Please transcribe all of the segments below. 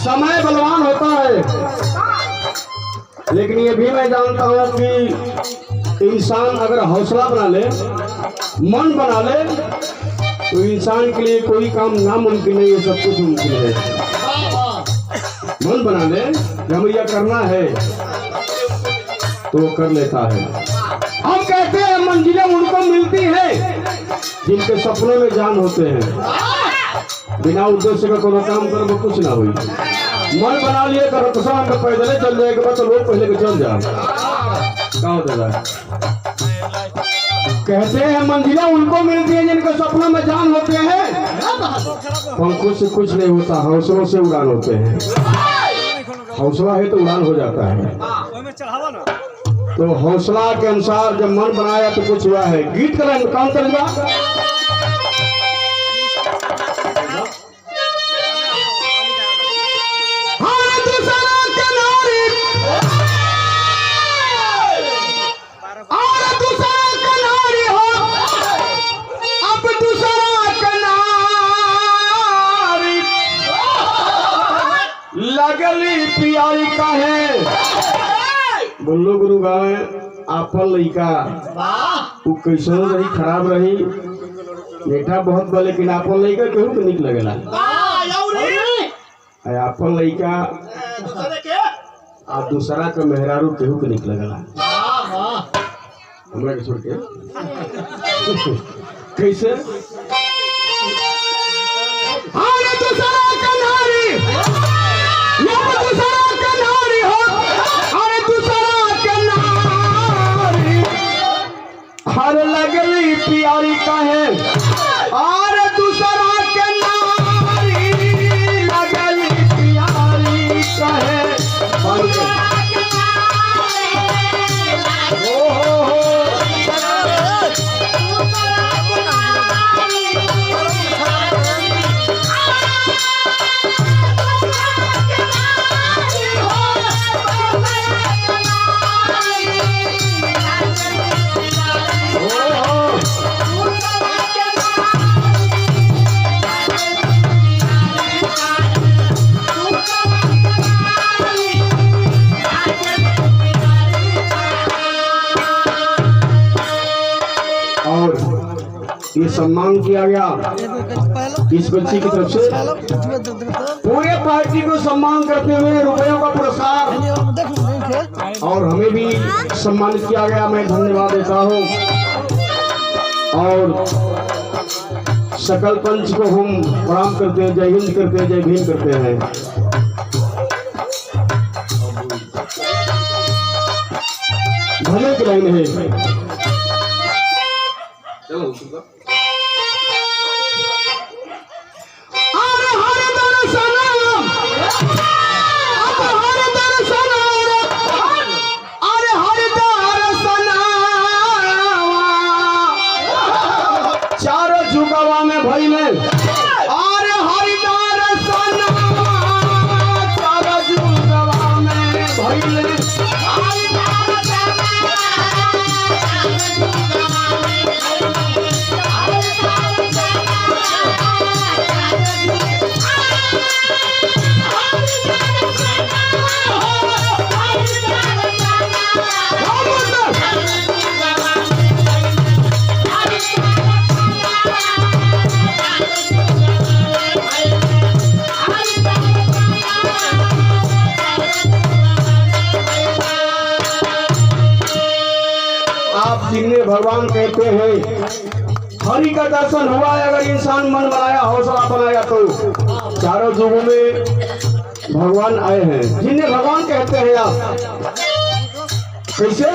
समय बलवान होता है, लेकिन ये भी मैं जानता हूँ कि इंसान अगर हौसला बना ले, मन बना ले, तो इंसान के लिए कोई काम नामुमकिन नहीं है, सब कुछ मुमकिन है। मन बना ले कि हमें यह करना है तो वो कर लेता है। हम कहते हैं मंजिलें उनको मिलती है जिनके सपनों में जान होते हैं। बिना उद्देश्य का कोई काम करो वो कुछ ना हुई। मन बना लिए करो तो शाम में पैदल चल जाएगा, तो लोग पहले के चल जाओ। कहते हैं मंजिलें उनको मिलती है जिनके सपनों में जान होते हैं। पंखों से कुछ नहीं होता, हौसलों से उड़ान होते हैं। हौसला है तो उड़ान हो जाता है। तो हौसला के अनुसार जब मन बनाया तो कुछ हुआ है। गीत करें कौन करेगा? लगली प्यारी का है बोलो गुरु गावे आपन लइका वो कैसे रही, खराब रही, मीठा बहुत बा, लेकिन आपन लइका केहू के निक लगेला। आपन लइका आ दूसरा के मेहरारू केहू के निक लगेला। हमरा के छोड़ के कैसे हर लगली प्यारी का है और दूसरा के नारी लगली प्यारी का है। ये सम्मान किया गया इस बच्ची की तरफ से। पूरे पार्टी को सम्मान करते हुए रुपयों का पुरस्कार और हमें भी सम्मानित किया गया। मैं धन्यवाद देता हूँ और सकल पंच को हम प्रणाम करते हैं, जय हिंद करते हैं, जय भीम करते हैं। भले की लाइन है। चलो चारों जुगवा में भई में और हरिदार सनवा, चारों जुगवा में भई में जिन्हें भगवान कहते हैं। हरि का दर्शन हुआ है अगर इंसान मन बनाया, हौसला बनाया तो चारों युगों में भगवान आए हैं। जिन्हें भगवान कहते हैं आप कैसे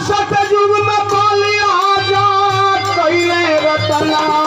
सतयुग में पालिया जा कैले रतनावा,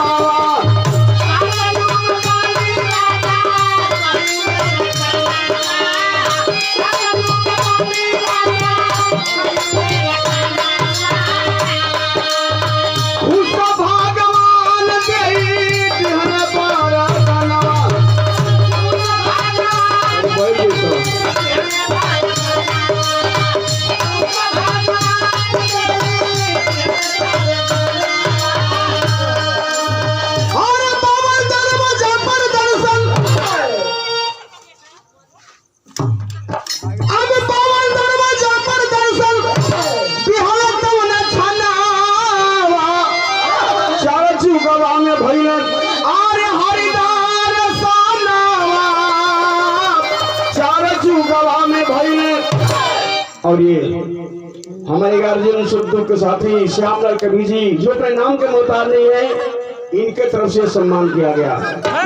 हमारे गार्जियन सुख दुख के साथी श्यामलाल कबीर जी जो अपने नाम के मोहताज नहीं है, इनके तरफ से सम्मान किया गया।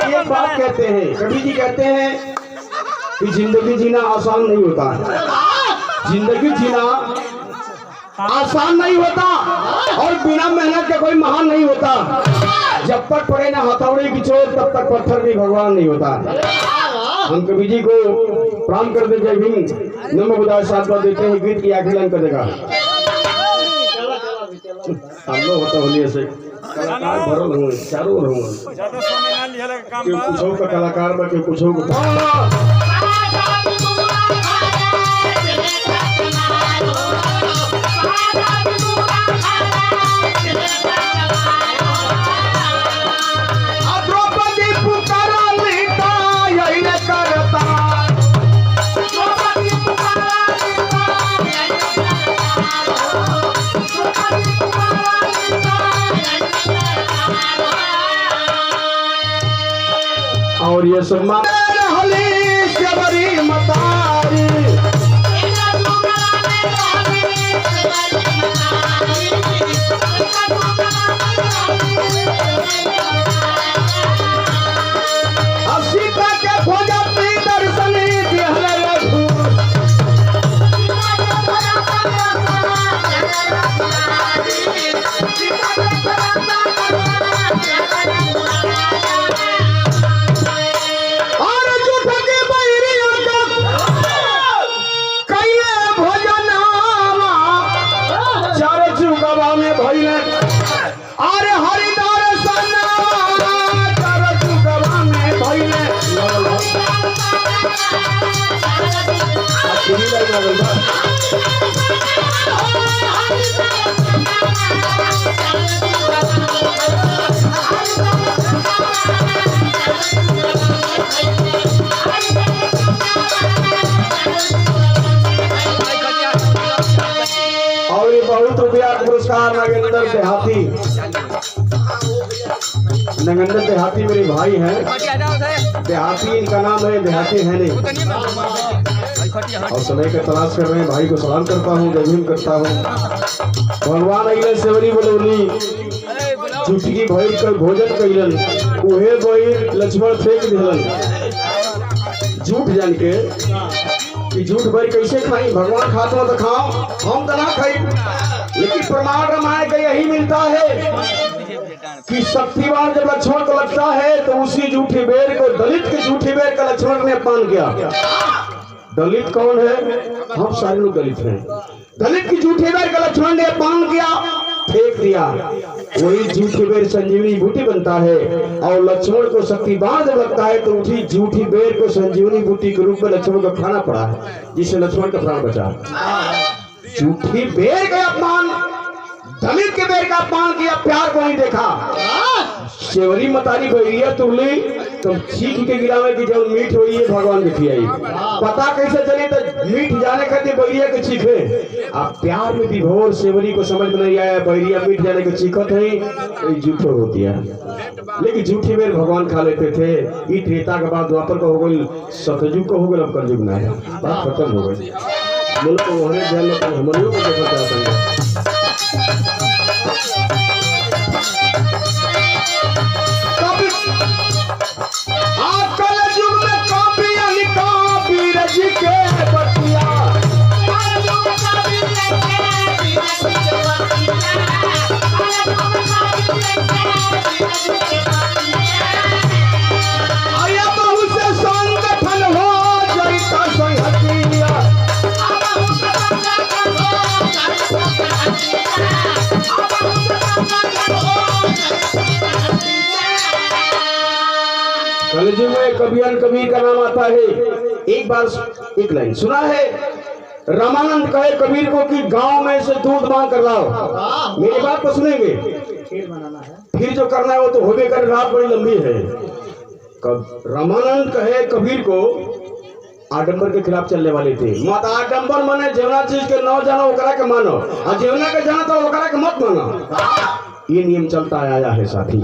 एक बात कहते हैं, कबीर जी कहते हैं कि जिंदगी जीना आसान नहीं होता है। जिंदगी जीना आसान नहीं होता और बिना मेहनत के कोई महान नहीं होता। जब तक पड़े ना हथौड़ी की चोट तब तक पत्थर भी भगवान नहीं होता। हम कबीर जी को प्रणाम कर दे, जय भीम, नमो बुद्धाय साधुवाद देते हैं। गीत की आखिर कर देगा सालो होता होलिए से कलाकार भरल हूँ, चारों ओर हूँ, कुछ का कलाकार बा के कुछ और ये सम्मान मतारी सीता के खोजा दर्शन और ये बहुत रुपया पुरस्कार नगेंद्र देहाती। नगेंद्र देहाती मेरे भाई हैं, देहाती इनका नाम है, देहाती है नहीं, और समय का तलाश कर रहे हैं। भाई को सलाम करता हूँ, जय भीम करता हूँ। भगवान अइले सेवरी बोलौली झूठी भैर कर भोजन कैलन, उहे भैर लक्ष्मण फेंक दिलन। झूठ जान के कि झूठ भैर कैसे खाई, भगवान खाते हो तो खाओ, हम तो ना खाई। लेकिन प्रमाण रामायण का यही मिलता है कि शक्तिवान जब लक्ष्मण को लगता है तो उसी झूठी बेर को, दलित के झूठी बेर का लक्ष्मण ने अपमान किया। दलित कौन है? हम सारे लोग दलित हैं। दलित की झूठी बेर का लक्ष्मण ने अपमान किया, फेंक दिया। वही झूठी बेर संजीवनी बूटी बनता है और लक्ष्मण को शक्तिवान जब लगता है तो उठी झूठी बेर को संजीवनी बूटी के रूप में लक्ष्मण को खाना पड़ा है, जिससे लक्ष्मण का प्राण बचा। झूठी बेर का अपमान, दलित के बेर का अपमान किया, प्यार को नहीं देखा। सेवरी मतारी भैया तुरली तो चीख के गिरावे की जब मीठ हुई है भगवान की आई। पता कैसे चली तो मीठ जाने खातिर भैया के चीखे। अब प्यार में विभोर सेवरी को समझ में नहीं आया, भैया मीठ जाने के चीखत है, झूठो होती है। लेकिन झूठी बेर भगवान खा लेते थे। ये त्रेता के बाद द्वापर का हो गई, सतयुग का हो गया, अब कलयुग में है, बात खत्म हो गई। मुल्क को होने ध्यान में हमरियों को देखना चाहते हैं। कलयुग में काफी रज के बतिया, आया बहुत से संगठन हो जाता संगठिया। कलयुग में कबीर कबीर का नाम आता है। एक बार एक लाइन सुना है, रामानंद कहे कबीर को कि गांव में से दूध मांग कर लाओ। मेरी बात को सुनेंगे, फिर जो करना है वो तो होबे कर, रात बड़ी लंबी है। रामानंद कहे कबीर को, आडंबर के खिलाफ चलने वाले थे। मत आडंबर माने जेवना चीज के न जानो ओकरा के मानो, और जेवना के जाना तो ओकरा के मत मानो। ये नियम चलता आया है साथी।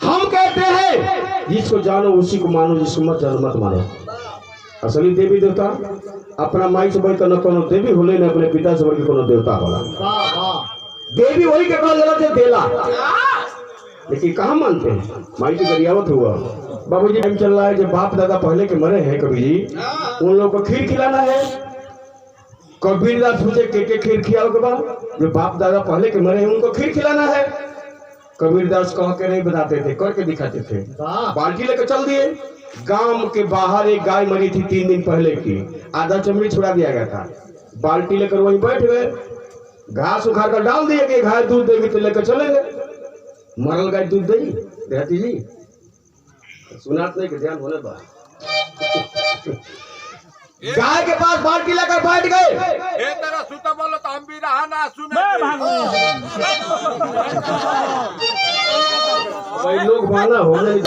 हम कहते हैं जिसको जानो उसी को मानो, जिसको मत जानो मत मानो। असली देवी देवता अपना माई से बढ़ कर न कोनो देवी होले न अपने पिता से बढ़ के कोनो देवता होला। देवी वही के कहल जाला जे देला, लेकिन कहाँ मानते हैं। माई की गरियावत हुआ बाबूजी टाइम चल रहा है, जब बाप दादा पहले के मरे हैं कभी जी उन लोगों को खीर खिलाना है। कबीरदास पूछे के खीर खिलाओ के बाद जो बाप दादा पहले के मरे हैं उनको खीर खिलाना है। कबीरदास कह के नहीं बताते थे, करके दिखाते थे। बाल्टी लेकर चल दिए। गांव के बाहर एक गाय मरी थी 3 दिन पहले की, आधा चमड़ी छुड़ा दिया गया था। बाल्टी लेकर वहीं बैठ गए, घास उखाड़ कर डाल दिए कि गाय दूध देगी तो लेकर चलेंगे। मरल गाय दूध देगी रहती जी सुनात नहीं कि ध्यान होने बा। गाय के पास बाल्टी लेकर बैठ गए। तेरा सुता बोलो तो हम भी रहा ना सुने। भाई लोग माना हो नहीं।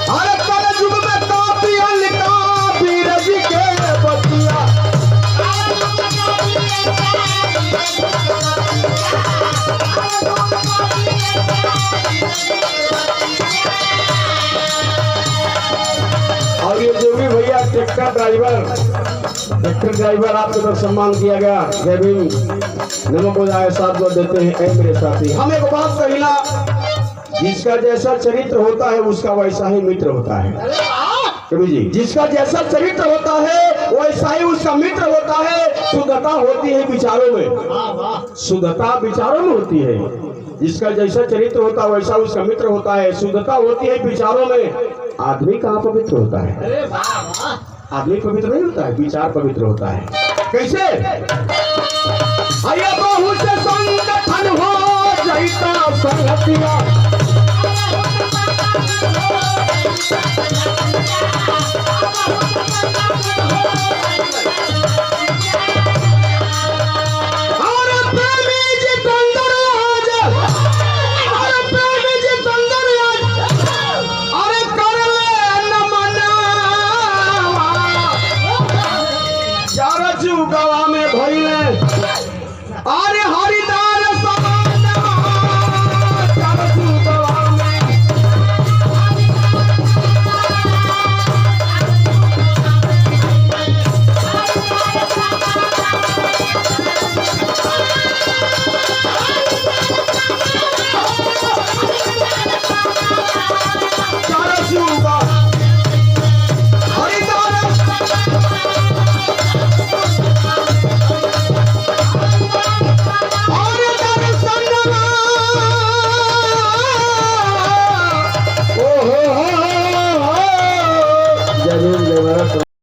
अरे कल युग में काफी रवि के बतिया और ये जो भी भैया ट्रैक्टर ड्राइवर आपको तो सम्मान किया गया। जय भीम, नमक हो जाए साथ जो देते हैं। ऐ मेरे साथी, हम एक बात कहिला, जिसका जैसा चरित्र होता है उसका वैसा ही मित्र होता है। कवि जी, जिसका जैसा चरित्र होता है वैसा ही उसका मित्र होता है। शुद्धता होती है विचारों में, शुद्धता विचारों में होती है। जिसका जैसा चरित्र होता है वैसा उसका मित्र होता है। शुद्धता होती है विचारों में। आदमी कहाँ पवित्र होता है? आदमी पवित्र नहीं होता है, विचार पवित्र होता है। कैसे? अरे बहुत से संगठन हो